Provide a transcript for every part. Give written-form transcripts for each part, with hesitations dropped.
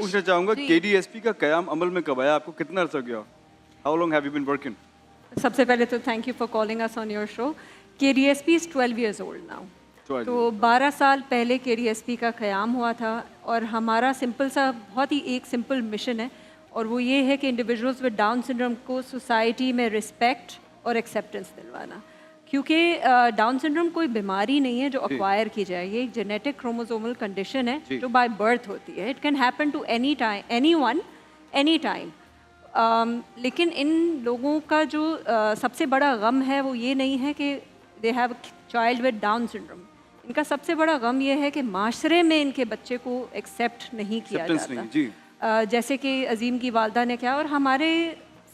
पूछना चाहूंगा KDSP का कयाम अमल में कब आया, आपको कितना अर्सा हो गया? How long have you been working? सबसे पहले तो thank you for calling us on your show. KDSP is 12 years old now. तो 12 साल पहले KDSP का क़याम हुआ था और हमारा सिंपल सा बहुत ही एक सिंपल मिशन है और वो ये है कि इंडिविजुअल्स विद डाउन सिंड्रोम को सोसाइटी में रिस्पेक्ट और एक्सेप्टेंस दिलवाना। क्योंकि डाउन सिंड्रोम कोई बीमारी नहीं है जो अक्वायर की जाए, ये एक जेनेटिक क्रोमोसोमल कंडीशन है जो बाय बर्थ होती है। It can happen to anyone any time. लेकिन इन लोगों का जो सबसे बड़ा गम है वो ये नहीं है कि they have child with down syndrome. इनका सबसे बड़ा गम ये है कि माशरे में इनके बच्चे को एक्सेप्ट नहीं किया जाता। जैसे कि अजीम की वालदा ने कहा, और हमारे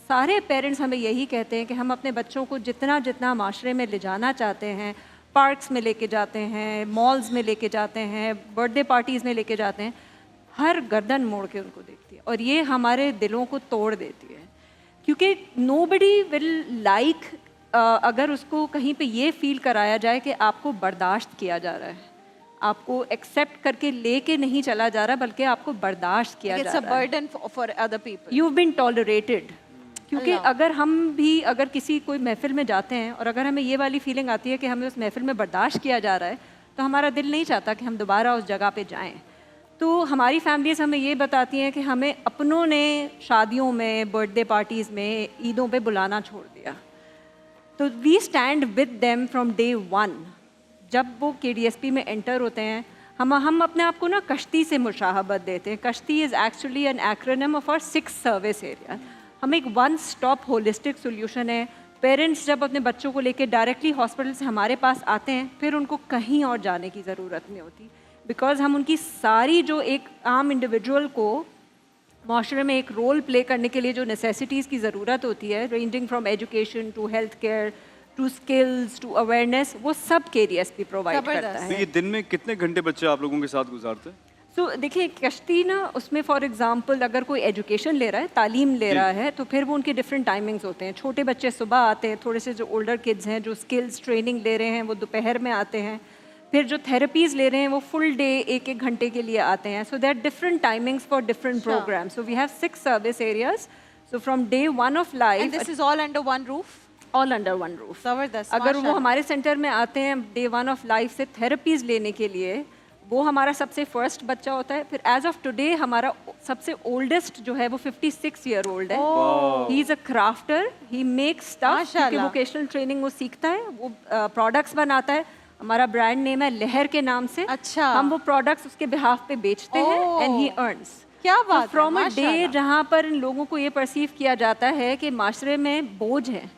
सारे पेरेंट्स हमें यही कहते हैं कि हम अपने बच्चों को जितना जितना माशरे में ले जाना चाहते हैं, पार्क्स में लेके जाते हैं, मॉल्स में लेके जाते हैं, बर्थडे पार्टीज़ में लेके जाते हैं, हर गर्दन मोड़ के उनको देखती है और ये हमारे दिलों को तोड़ देती है। क्योंकि नोबडी विल लाइक अगर उसको कहीं पे ये फील कराया जाए कि आपको बर्दाश्त किया जा रहा है, आपको एक्सेप्ट करके लेके नहीं चला जा रहा बल्कि आपको बर्दाश्त किया जा रहा है। It's a burden for other people. You've been tolerated. क्योंकि अगर हम भी अगर किसी कोई महफिल में जाते हैं और अगर हमें ये वाली फीलिंग आती है कि हमें उस महफिल में बर्दाश्त किया जा रहा है तो हमारा दिल नहीं चाहता कि हम दोबारा उस जगह पे जाएं। तो हमारी फैमिलीज़ हमें ये बताती हैं कि हमें अपनों ने शादियों में, बर्थडे पार्टीज़ में, ईदों पे बुलाना छोड़ दिया। तो we stand with them from day one. जब वो KDSP में एंटर होते हैं हम अपने आप को ना कश्ती से मुशाहबत देते हैं। Kashti is actually an acronym of our 6 service area. हम एक वन स्टॉप होलिस्टिक सोल्यूशन है। पेरेंट्स जब अपने बच्चों को लेके डायरेक्टली हॉस्पिटल से हमारे पास आते हैं फिर उनको कहीं और जाने की ज़रूरत नहीं होती, बिकॉज हम उनकी सारी जो एक आम इंडिविजुअल को माशरे में एक रोल प्ले करने के लिए जो नेसेसिटीज़ की ज़रूरत होती है, ranging from education to health care to skills to awareness, वो सब KDSP प्रोवाइड करता है। तो ये दिन में कितने घंटे बच्चे आप लोगों के साथ गुजारते हैं? तो देखिए कश्ती ना, उसमें फॉर एग्जांपल अगर कोई एजुकेशन ले रहा है, तालीम ले रहा है, तो फिर वो उनके डिफरेंट टाइमिंग्स होते हैं। छोटे बच्चे सुबह आते हैं, थोड़े से जो ओल्डर किड्स हैं जो स्किल्स ट्रेनिंग ले रहे हैं वो दोपहर में आते हैं, फिर जो थेरेपीज़ ले रहे हैं वो फुल डे 1-1 घंटे के लिए आते हैं। So there different timings for different programs. So we have 6 service areas. So from day 1 of life, And this is all under one roof? All under one roof. ज़बरदस्त। अगर वो हमारे सेंटर में आते हैं डे 1 ऑफ लाइफ से therapies लेने के लिए, वो हमारा सबसे फर्स्ट बच्चा होता है। फिर एज ऑफ टुडे हमारा सबसे ओल्डेस्ट जो है वो 56 ईयर ओल्ड है। He is a crafter, he makes stuff, क्योंकि वोकेशनल ट्रेनिंग वो सीखता है, वो प्रोडक्ट्स बनाता है। हमारा ब्रांड नेम है लहर के नाम से। अच्छा। हम वो प्रोडक्ट्स उसके बिहाफ पे बेचते हैं एंड ही अर्न्स। क्या बात है। फ्रॉम अ डे जहाँ पर इन लोगों को ये परसीव किया जाता है कि माशरे में बोझ है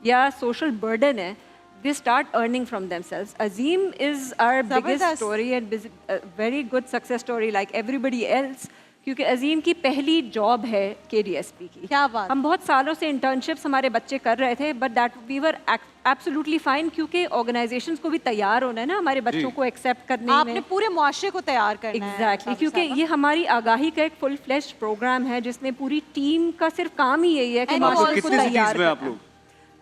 या सोशल बर्डन है, they start earning from themselves. Azim is our biggest story and very good success story like everybody else, क्योंकि अजीम की पहली जॉब है KDSP की। क्या बात। हम बहुत सालों से इंटर्नशिप्स हमारे बच्चे कर रहे थे, but that we were absolutely fine, क्योंकि ऑर्गेनाइजेशंस को भी तैयार होना है ना हमारे बच्चों को एक्सेप्ट करने में। आपने पूरे मुआशरे को तैयार करना है। एग्जैक्टली, क्योंकि ये हमारी आगाही का एक फुल फ्लेश्ड प्रोग्राम है जिसमें पूरी टीम का सिर्फ काम ही यही है कि माशरे को तैयार करना।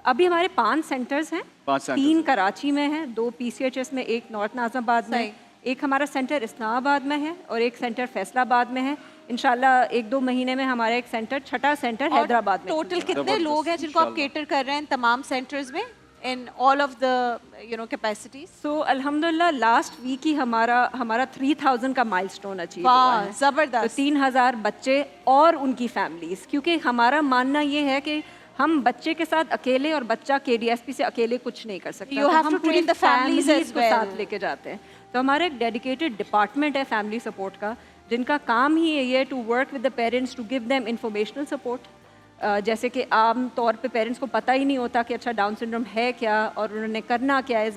अभी हमारे 5 सेंटर्स हैं, 3 कराची में हैं, 2 PCHS में, 1 नॉर्थ नाज़िमाबाद में, एक हमारा सेंटर इस्लामाबाद में है और एक सेंटर फैसलाबाद में है। इंशाल्लाह 1-2 महीने में हमारा एक सेंटर, छठा सेंटर हैदराबाद में। टोटल कितने लोग हैं जिनको आप केटर कर रहे हैं तमाम सेंटर्स में, in all of the capacities? So अल्हम्दुलिल्लाह लास्ट वीक ही हमारा 3000 का माइलस्टोन अचीव हुआ है। ज़बरदस्त। तो 3000 बच्चे और उनकी फैमिलीज, क्योंकि हमारा मानना ये है कि हम बच्चे के साथ अकेले और बच्चा KDSP से अकेले कुछ नहीं कर सकता। You have to train the families as well. साथ लेके जाते हैं। तो हमारा एक डेडिकेटेड डिपार्टमेंट है फैमिली सपोर्ट का, जिनका काम ही यही है to work with the parents to give them informational support. जैसे कि आम तौर पे पेरेंट्स को पता ही नहीं होता कि अच्छा डाउन सिंड्रोम है क्या और उन्होंने करना क्या है।